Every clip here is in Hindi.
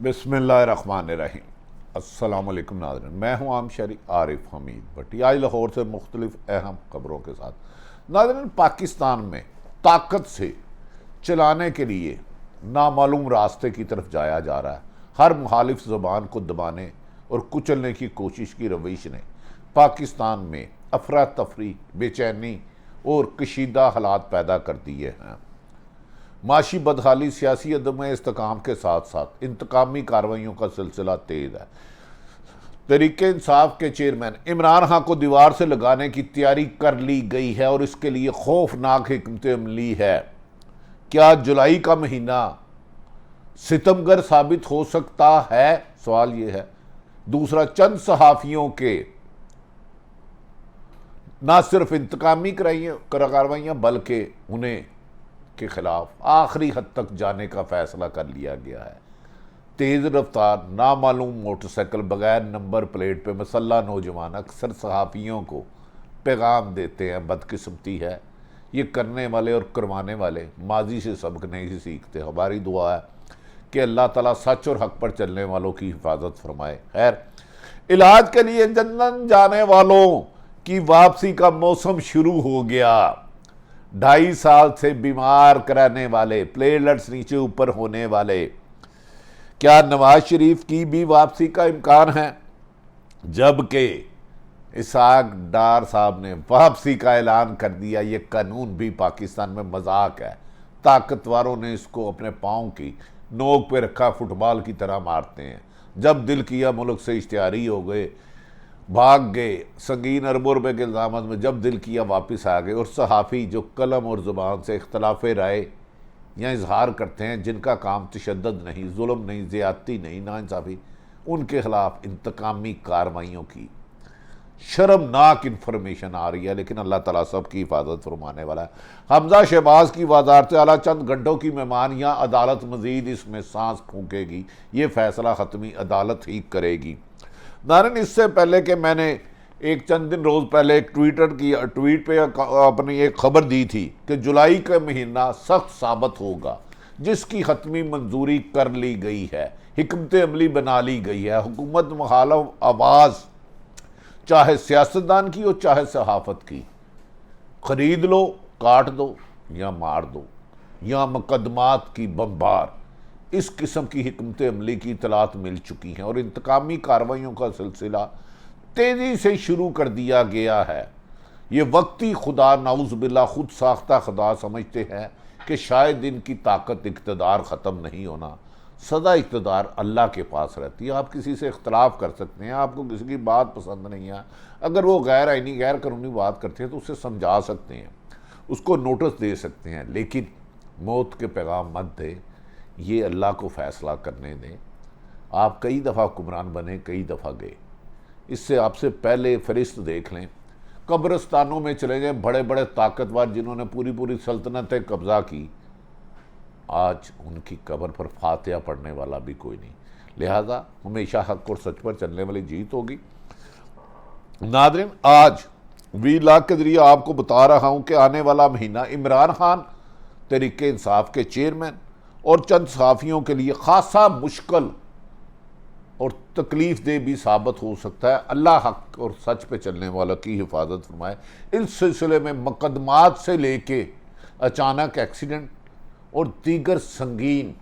बिस्मिल्लाहिर्रहमानिर्रहीम। अस्सलाम वालेकुम नाज़रीन, मैं हूँ आम शरी आरिफ हमीद भट्टी, आज लाहौर से मुख्तलिफ अहम खबरों के साथ। नाज़रीन, पाकिस्तान में ताकत से चलाने के लिए नामालूम रास्ते की तरफ जाया जा रहा है। हर मुखालिफ ज़बान को दबाने और कुचलने की कोशिश की रविश ने पाकिस्तान में अफरा तफरी, बेचैनी और कशीदा हालात पैदा कर दिए हैं। माशी बदहाली, सियासी अदम इस्तेकाम के साथ साथ इंतकामी कार्रवाइयों का सिलसिला तेज है। तहरीक इंसाफ के चेयरमैन इमरान खान को दीवार से लगाने की तैयारी कर ली गई है और इसके लिए खौफनाक हिकमत अमली है। क्या जुलाई का महीना सितमगर साबित हो सकता है? सवाल यह है। दूसरा, चंद सहाफ़ियों के ना सिर्फ इंतकामी कार्रवाइयाँ बल्कि उन्हें के खिलाफ आखिरी हद तक जाने का फैसला कर लिया गया है। तेज़ रफ्तार नामालूम मोटरसाइकिल बगैर नंबर प्लेट पे मसल्ला नौजवान अक्सर सहाफ़ियों को पैगाम देते हैं। बदकिस्मती है, ये करने वाले और करवाने वाले माजी से सबक नहीं सीखते। हमारी दुआ है कि अल्लाह ताला सच और हक पर चलने वालों की हिफाजत फरमाए। खैर, इलाज के लिए लंदन जाने वालों की वापसी का मौसम शुरू हो गया। 2.5 साल से बीमार कराने वाले, प्लेटलेट्स नीचे ऊपर होने वाले, क्या नवाज शरीफ की भी वापसी का इम्कान है? जबकि इसहाक डार साहब ने वापसी का ऐलान कर दिया। ये कानून भी पाकिस्तान में मजाक है। ताकतवरों ने इसको अपने पाँव की नोक पे रखा, फुटबॉल की तरह मारते हैं। जब दिल किया मुल्क से इश्तिहारी हो गए, भाग गए संगीन अरबों रुपए के इल्ज़ाम में। जब दिल किया वापस आ गए। और सहाफ़ी जो कलम और ज़ुबान से इख्तलाफ राय या इजहार करते हैं, जिनका काम तशद्दुद नहीं, जुल्म नहीं, ज़्यादती नहीं, नाइंसाफ़ी, उनके खिलाफ इंतकामी कार्रवाइयों की शर्मनाक इन्फॉर्मेशन आ रही है। लेकिन अल्लाह ताला सब की हिफाजत फरमाने वाला है। हमजा शहबाज की वज़ारत आला चंद घंटों की मेहमान, या अदालत मज़ीद इसमें सांस फूकेगी? ये फैसला ख़त्मी अदालत ही करेगी। नारन, इससे पहले कि मैंने एक चंद दिन रोज़ पहले एक ट्वीट पे अपनी एक खबर दी थी कि जुलाई का महीना सख्त साबित होगा, जिसकी हतमी मंजूरी कर ली गई है, हिकमत अमली बना ली गई है। हुकूमत मुखालिफ आवाज़, चाहे सियासतदान की हो चाहे सहाफ़त की, ख़रीद लो, काट दो या मार दो, या मुकदमात की बम्बार, इस किस्म की हिकमत अमली की इतलात मिल चुकी हैं और इंतकामी कार्रवाइयों का सिलसिला तेज़ी से शुरू कर दिया गया है। ये वक्ती खुदा नाउज़ बिल्ला खुद साख्ता खुदा समझते हैं कि शायद इनकी ताकत इक़्तिदार ख़त्म नहीं होना, सदा इक़्तिदार अल्लाह के पास रहती है। आप किसी से इख्तलाफ कर सकते हैं, आपको किसी की बात पसंद नहीं है, अगर वो गैर आइनी गैर कानूनी बात करते हैं तो उसे समझा सकते हैं, उसको नोटिस दे सकते हैं, लेकिन मौत के पैगाम मत दे। ये अल्लाह को फ़ैसला करने दें। आप कई दफ़ा हुक्मरान बने, कई दफ़ा गए। इससे आपसे पहले फरिश्त देख लें, कब्रिस्तानों में चले जाएं, बड़े बड़े ताकतवर जिन्होंने पूरी पूरी सल्तनतें कब्ज़ा की, आज उनकी कब्र पर फातिहा पढ़ने वाला भी कोई नहीं। लिहाजा हमेशा हक और सच पर चलने वाली जीत होगी। नादरीन, आज वीलॉग के ज़रिए आपको बता रहा हूँ कि आने वाला महीना इमरान खान, तहरीक इंसाफ के चेयरमैन और चंद सहाफ़ियों के लिए खासा मुश्किल और तकलीफ दे भी साबित हो सकता है। अल्लाह हक और सच पे चलने वालों की हिफाजत फरमाए। इस सिलसिले में मुकदमात से लेके अचानक एक्सीडेंट और दीगर संगीन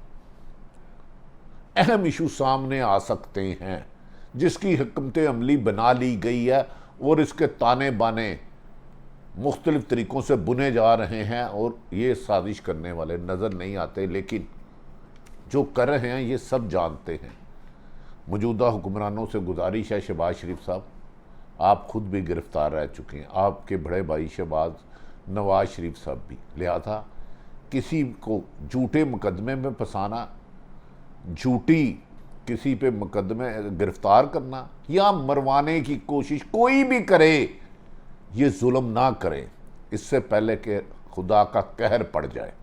अहम इशू सामने आ सकते हैं, जिसकी हिकमत अमली बना ली गई है और इसके ताने बाने मुख्तलिफ तरीक़ों से बुने जा रहे हैं और ये साजिश करने वाले नज़र नहीं आते, लेकिन जो कर रहे हैं ये सब जानते हैं। मौजूदा हुक्मरानों से गुजारिश है, शहबाज शरीफ साहब, आप ख़ुद भी गिरफ़्तार रह चुके हैं, आपके बड़े भाई शहबाज नवाज शरीफ साहब भी। लिहाजा किसी को झूठे मुकदमे में फंसाना, झूठी किसी पे मुकदमे गिरफ़्तार करना या मरवाने की कोशिश कोई भी करे, ये जुल्म ना करें, इससे पहले कि खुदा का कहर पड़ जाए।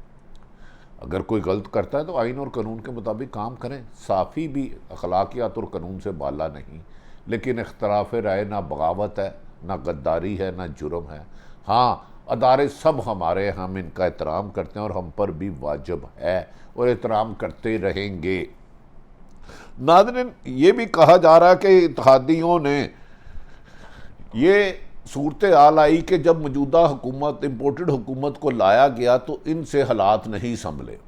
अगर कोई गलत करता है तो आइन और कानून के मुताबिक काम करें। साफ़ी भी अखलाकियात और कानून से बाला नहीं, लेकिन इख्तलाफ राय ना बगावत है, ना गद्दारी है, ना जुर्म है। हाँ, अदारे सब हमारे, हम इनका एहतराम करते हैं और हम पर भी वाजिब है और एहतराम करते रहेंगे। नाज़रीन, ये भी कहा जा रहा है कि इत्तेहादियों ने ये सूरत हाल आई कि जब मौजूदा हुकूमत, इम्पोर्टेड हुकूमत को लाया गया तो इनसे हालात नहीं संभले,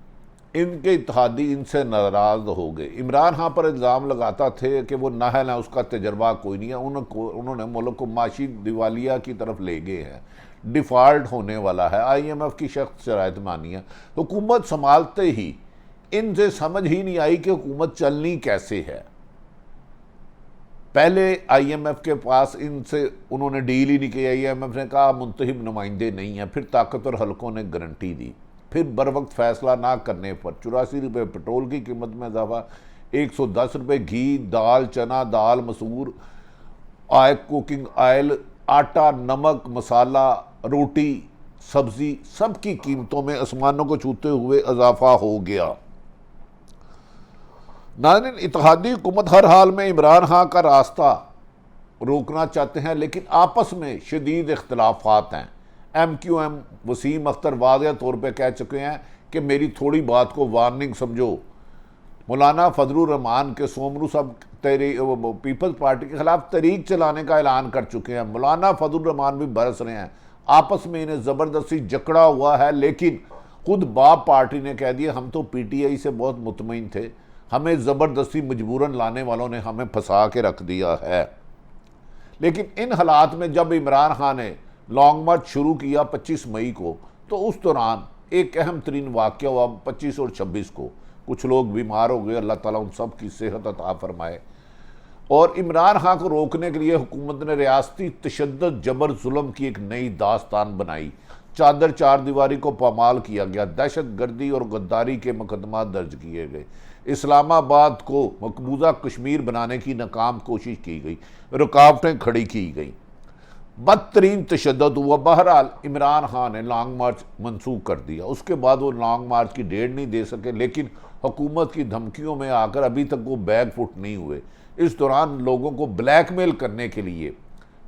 इनके इत्तेहादी इनसे नाराज़ हो गए। इमरान खान पर इल्ज़ाम लगाता थे कि वो नाहल है, उसका तजर्बा कोई नहीं है, उन्होंने मुल्क को माशी दिवालिया की तरफ ले गए हैं, डिफ़ॉल्ट होने वाला है, IMF की सख्त शराइत मानी है। हुकूमत संभालते ही इनसे समझ ही नहीं आई कि हुकूमत चलनी कैसे है। पहले IMF के पास इनसे उन्होंने डील ही नहीं की, IMF ने कहा मुंतखब नुमाइंदे नहीं हैं, फिर ताकतवर हलकों ने गारंटी दी, फिर बर वक्त फैसला ना करने पर 84 रुपये पेट्रोल की कीमत में इजाफा, 110 रुपये घी, दाल, चना दाल, मसूर, कुकिंग ऑयल, आटा, नमक, मसाला, रोटी, सब्जी, सब की कीमतों में आसमानों को छूते हुए इजाफा हो गया। नाज़रीन, इत्तेहादी हुकूमत हर हाल में इमरान खान का रास्ता रोकना चाहते हैं, लेकिन आपस में शदीद इख्तलाफात हैं। MQM वसीम अख्तर वाज़ेह तौर पर कह चुके हैं कि मेरी थोड़ी बात को वार्निंग समझो। मौलाना फजलुर रहमान के सोमरू साहब पीपल्स पार्टी के खिलाफ तहरीक चलाने का ऐलान कर चुके हैं। मौलाना फजलुर रहमान भी बरस रहे हैं, आपस में इन्हें ज़बरदस्ती जकड़ा हुआ है, लेकिन खुद बाप पार्टी ने कह दिया हम तो PTI से बहुत मुतमईन थे, हमें ज़बरदस्ती मजबूरन लाने वालों ने हमें फंसा के रख दिया है। लेकिन इन हालात में जब इमरान खान ने लॉन्ग मार्च शुरू किया 25 मई को, तो उस दौरान एक अहम तरीन वाक़या हुआ 25 और 26 को। कुछ लोग बीमार हो गए, अल्लाह ताला उन सब की सेहत अता फरमाए। और इमरान खान को रोकने के लिए हुकूमत ने रियासती तशद्दुद, जबर, जुल्म की एक नई दास्तान बनाई। चादर चार दीवारी को पामाल किया गया, दहशत गर्दी और गद्दारी के मुकदमा दर्ज किए गए, इस्लामाबाद को मकबूजा कश्मीर बनाने की नाकाम कोशिश की गई, रुकावटें खड़ी की गई, बदतरीन तशद्दुद हुआ। बहरहाल इमरान खान ने लॉन्ग मार्च मनसूख कर दिया। उसके बाद वो लॉन्ग मार्च की डेट नहीं दे सके, लेकिन हुकूमत की धमकियों में आकर अभी तक वो बैक फुट नहीं हुए। इस दौरान लोगों को ब्लैकमेल करने के लिए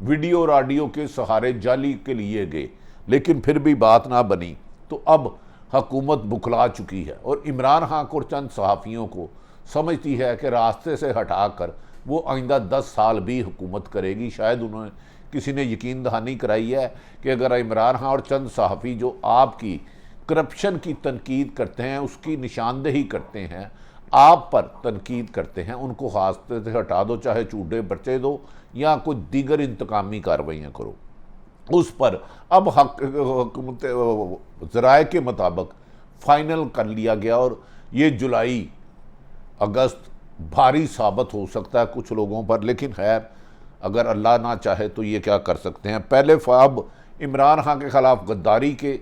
वीडियो और ऑडियो के सहारे जाली के लिए गए, लेकिन फिर भी बात ना बनी। तो अब हुकूमत बुखला चुकी है और इमरान खान को और चंद सहाफ़ियों को समझती है कि रास्ते से हटाकर वो आइंदा 10 साल भी हुकूमत करेगी। शायद उन्होंने किसी ने यकीन दहानी कराई है कि अगर इमरान खान और चंद सहाफ़ी जो आपकी करप्शन की तनकीद करते हैं, उसकी निशानदेही करते हैं, आप पर तनकीद करते हैं, उनको रास्ते से हटा दो, चाहे झूठे पर्चे दो या कोई दीगर इंतकामी कार्रवाइयाँ करो। उस पर अब हुकूमत ज़राए के मुताबिक फ़ाइनल कर लिया गया और ये जुलाई अगस्त भारी साबित हो सकता है कुछ लोगों पर, लेकिन खैर अगर अल्लाह ना चाहे तो ये क्या कर सकते हैं। पहले अब इमरान खान के ख़िलाफ़ गद्दारी के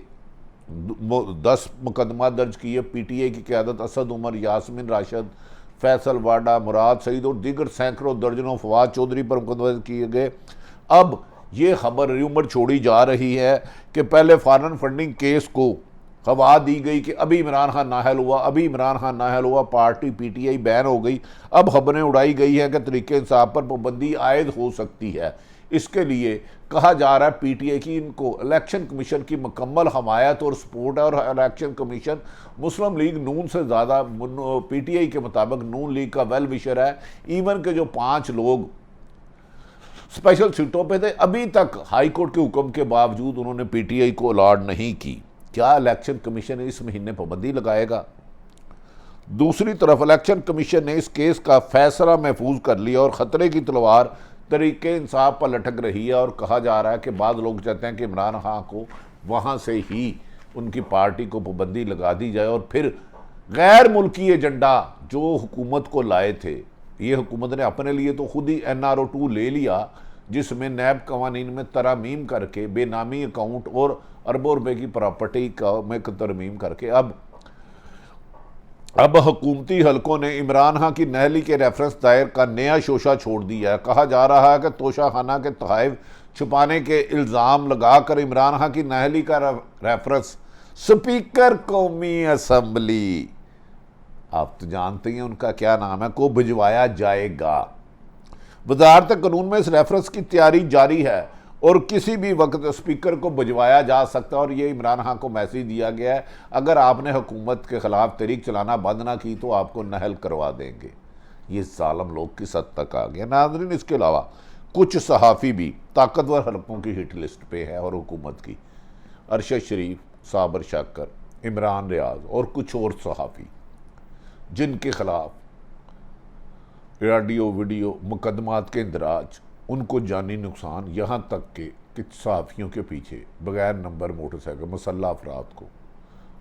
10 मुकदमा दर्ज किए। PTI की क़यादत असद उमर, यास्मीन राशिद, फैसल वाडा, मुराद सईद और दीगर सैकड़ों दर्जनों फवाद चौधरी पर मुकदमा दर्ज किए गए। अब ये खबर र्यूमर छोड़ी जा रही है कि पहले फॉरेन फंडिंग केस को हवा दी गई कि अभी इमरान खान नाहल हुआ, अभी इमरान खान नाहल हुआ, पार्टी PTI बैन हो गई। अब खबरें उड़ाई गई हैं कि तरीके इंसाफ पर पाबंदी आयद हो सकती है। इसके लिए कहा जा रहा है PTI की इनको इलेक्शन कमीशन की मुकम्मल हमायत और सपोर्ट है और इलेक्शन कमीशन मुस्लिम लीग नून से ज़्यादा PTI के मुताबिक नून लीग का वेल विशर है। इवन के जो 5 लोग स्पेशल सीटों पे थे, अभी तक हाई कोर्ट के हुक्म के बावजूद उन्होंने PTI को अलॉट नहीं की। क्या इलेक्शन कमीशन इस महीने पाबंदी लगाएगा? दूसरी तरफ इलेक्शन कमीशन ने इस केस का फैसला महफूज कर लिया और ख़तरे की तलवार तरीके इंसाफ पर लटक रही है। और कहा जा रहा है कि बाद लोग चाहते हैं कि इमरान खान को वहाँ से ही उनकी पार्टी को पाबंदी लगा दी जाए और फिर गैर मुल्की एजेंडा जो हुकूमत को लाए थे, ये हुकूमत ने अपने लिए तो खुद ही NRO 2 ले लिया, जिसमें नैब कवानीन में तरमीम करके बेनामी अकाउंट और अरबों रुपए की प्रॉपर्टी का में तरमीम करके अब हुकूमती हलकों ने इमरान खान की नहली के रेफरेंस दायर का नया शोशा छोड़ दिया है। कहा जा रहा है कि तोशाखाना के तहफ़ छुपाने के इल्ज़ाम लगाकर इमरान खान की नहली का रेफरेंस स्पीकर कौमी असम्बली, आप तो जानते हैं उनका क्या नाम है, को भिजवाया जाएगा। वज़ारत कानून में इस रेफरेंस की तैयारी जारी है और किसी भी वक्त स्पीकर को भिजवाया जा सकता है। और ये इमरान खान को मैसेज दिया गया है, अगर आपने हुकूमत के ख़िलाफ़ तहरीक चलाना बंद ना की तो आपको नहल करवा देंगे। ये जालम लोग किस हद तक आ गया। नाज़रीन, इसके अलावा कुछ सहाफ़ी भी ताकतवर हलकों की हिट लिस्ट पे है और हुकूमत की। अरशद शरीफ, साबर शाकर, इमरान रियाज और कुछ और सहाफ़ी जिनके खिलाफ ऑडियो वीडियो मुकदमात के इंदराज, उनको जानी नुकसान, यहाँ तक कि सहाफ़ियों के पीछे बग़ैर नंबर मोटरसाइकिल मुसल्लह अफराद को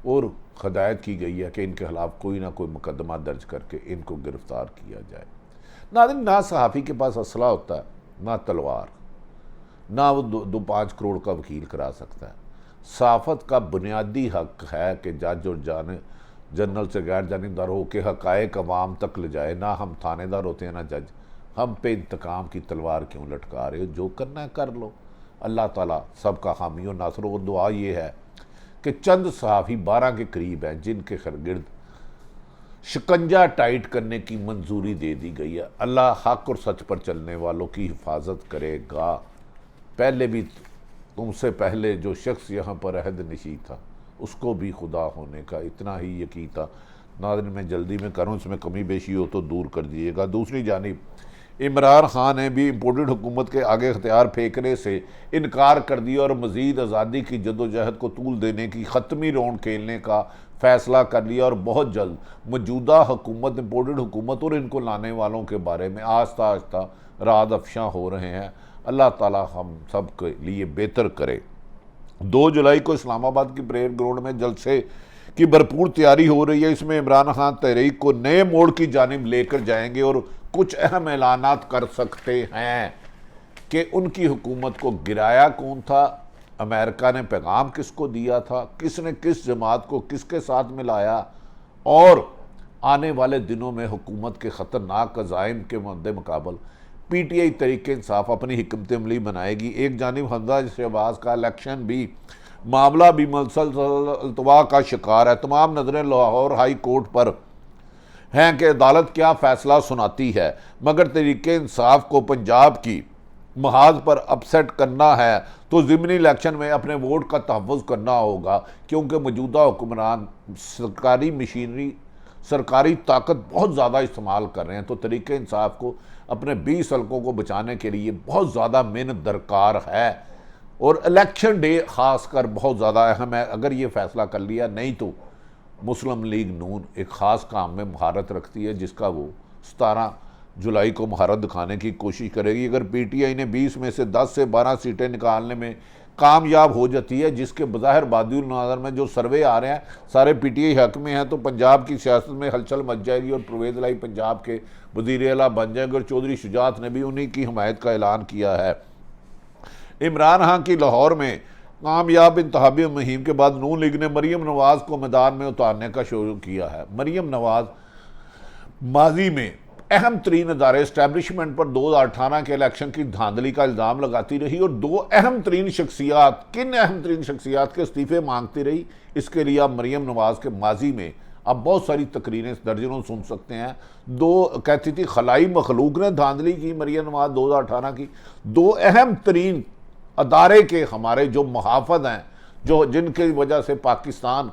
और हदायत की गई है कि इनके खिलाफ कोई ना कोई मुकदमा दर्ज करके इनको गिरफ़्तार किया जाए। नाज़रीन, ना सहाफ़ी के पास असला होता है, ना तलवार, ना वो 2-5 करोड़ का वकील करा सकता है। सहाफ़त का बुनियादी हक है कि जज और जनरल से गैर जानिबदार हो के हक़ाइक़ अवाम तक ले जाए। ना हम थानेदार होते हैं ना जज। हम पे इंतकाम की तलवार क्यों लटका रहे हो? जो करना है कर लो। अल्लाह ताला सबका हामी और नासर। और दुआ ये है कि चंद सहाफ़ी 12 के करीब हैं जिनके गिर्द शिकंजा टाइट करने की मंजूरी दे दी गई है। अल्लाह हक और सच पर चलने वालों की हिफाजत करेगा। पहले भी तुमसे पहले जो शख्स यहाँ पर अहद नशी था उसको भी खुदा होने का इतना ही यकीन था। नाज़रीन, मैं जल्दी में करूँ, इसमें कमी बेशी हो तो दूर कर दीजिएगा। दूसरी जानिब इमरान खान ने भी इम्पोर्टेड हुकूमत के आगे अख्तियार फेंकने से इनकार कर दिया और मज़ीद आज़ादी की जदोजहद को तूल देने की ख़त्मी राउंड खेलने का फ़ैसला कर लिया। और बहुत जल्द मौजूदा हुकूमत, इम्पोर्टेड हुकूमत और इनको लाने वालों के बारे में आस्ता आस्ता राज अफशा हो रहे हैं। अल्लाह ताला हम सब के लिए बेहतर करे। 2 जुलाई को इस्लामाबाद की परेड ग्राउंड में जलसे की भरपूर तैयारी हो रही है। इसमें इमरान खान तहरीक को नए मोड़ की जानिब लेकर जाएंगे और कुछ अहम ऐलानात कर सकते हैं कि उनकी हुकूमत को गिराया कौन था, अमेरिका ने पैगाम किसको दिया था, किसने किस जमात को किसके साथ मिलाया, और आने वाले दिनों में हुकूमत के ख़तरनाक अज़ाइम के मद्दे मुकाबल PTI तरीके इंसाफ अपनी हिकमत अमली बनाएगी। एक जानिब हमजा शहबाज का इलेक्शन भी मामला भी अल्तवा का शिकार है। तमाम नज़रें लाहौर हाई कोर्ट पर हैं कि अदालत क्या फ़ैसला सुनाती है, मगर तरीके इंसाफ को पंजाब की महाज पर अपसेट करना है तो ज़िमनी इलेक्शन में अपने वोट का तहफ़्फ़ुज़ करना होगा, क्योंकि मौजूदा हुक्मरान सरकारी मशीनरी, सरकारी ताकत बहुत ज़्यादा इस्तेमाल कर रहे हैं। तो तरीके इंसाफ को अपने 20 हलकों को बचाने के लिए बहुत ज़्यादा मेहनत दरकार है और इलेक्शन डे ख़ासकर बहुत ज़्यादा अहम है। अगर ये फ़ैसला कर लिया, नहीं तो मुस्लिम लीग नून एक ख़ास काम में महारत रखती है जिसका वो 17 जुलाई को महारत दिखाने की कोशिश करेगी। अगर PTI ने 20 में से 10 से 12 सीटें निकालने में कामयाब हो जाती है, जिसके बज़ाहिर बादिउल नज़र में जो सर्वे आ रहे हैं सारे PTI हक में हैं, तो पंजाब की सियासत में हलचल मच जाएगी और परवेज़ इलाही पंजाब के वज़ीर आला बन जाएंगे। और चौधरी शुजात ने भी उन्हीं की हमायत का ऐलान किया है। इमरान खान की लाहौर में कामयाब इंतखाबी मुहिम के बाद नून लीग ने मरीम नवाज़ को मैदान में उतारने का शुरू किया है। मरीम नवाज़ माजी में अहम तरीन अदारे इस्टेब्लिशमेंट पर 2018 के इलेक्शन की धांधली का इल्ज़ाम लगाती रही और 2 अहम तरीन शख्सियात, किन अहम तरीन शख्सियात के इस्तीफ़े मांगती रही। इसके लिए आप मरीम नवाज़ के माजी में अब बहुत सारी तकरीरें दर्जनों सुन सकते हैं। 2 कहती थी खलाई मखलूक ने धांधली की मरीम नवाज़ 2018 की। 2 अहम तरीन अदारे के हमारे जो मुहाफ़िज़ हैं, जो जिनकी वजह से पाकिस्तान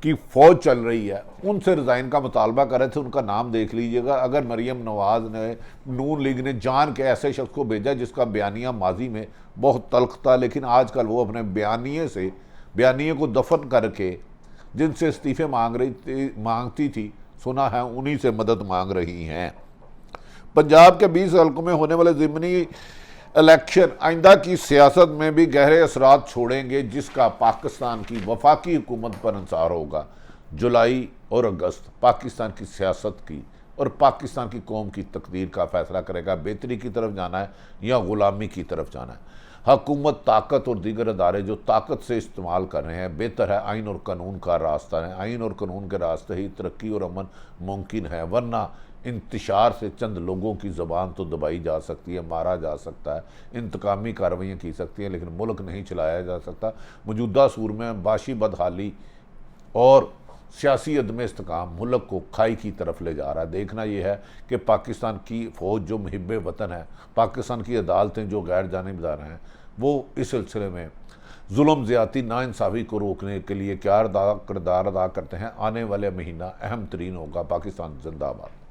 की फ़ौज चल रही है, उनसे रिज़ाइन का मुतालबा कर रहे थे। उनका नाम देख लीजिएगा। अगर मरीम नवाज़ ने, नून लीग ने जान के ऐसे शख्स को भेजा जिसका बयानिया माजी में बहुत तल्ख था, लेकिन आजकल वो अपने बयानिए को दफन करके जिनसे इस्तीफ़े मांगती थी, सुना है उन्हीं से मदद मांग रही हैं। पंजाब के 20 हलकों में होने वाले ज़िमनी इलेक्शन आइंदा की सियासत में भी गहरे असरात छोड़ेंगे, जिसका पाकिस्तान की वफाकी हुकूमत पर अंसार होगा। जुलाई और अगस्त पाकिस्तान की सियासत की और पाकिस्तान की कौम की तकदीर का फ़ैसला करेगा। बेहतरी की तरफ जाना है या ग़ुलामी की तरफ जाना है। हुकूमत, ताकत और दीगर अदारे जो ताकत से इस्तेमाल कर रहे हैं, बेहतर है आइन और कानून का रास्ता है। आइन और कानून के रास्ते ही तरक्की और अमन मुमकिन है, वरना इंतशार से चंद लोगों की ज़बान तो दबाई जा सकती है, मारा जा सकता है, इंतकामी कार्रवाइयाँ की सकती हैं, लेकिन मुल्क नहीं चलाया जा सकता। मौजूदा सूर में बाशी बदहाली और सियासी अदम इस्तेकाम मुल्क को खाई की तरफ ले जा रहा है। देखना यह है कि पाकिस्तान की फ़ौज जो मुहिब वतन है, पाकिस्तान की अदालतें जो गैर जानिबदार हैं, वो इस सिलसिले में जुल्म, ज़्यादती, नाइंसाफ़ी को रोकने के लिए क्या किरदार अदा करते हैं। आने वाले महीना अहम तरीन होगा। पाकिस्तान जिंदाबाद।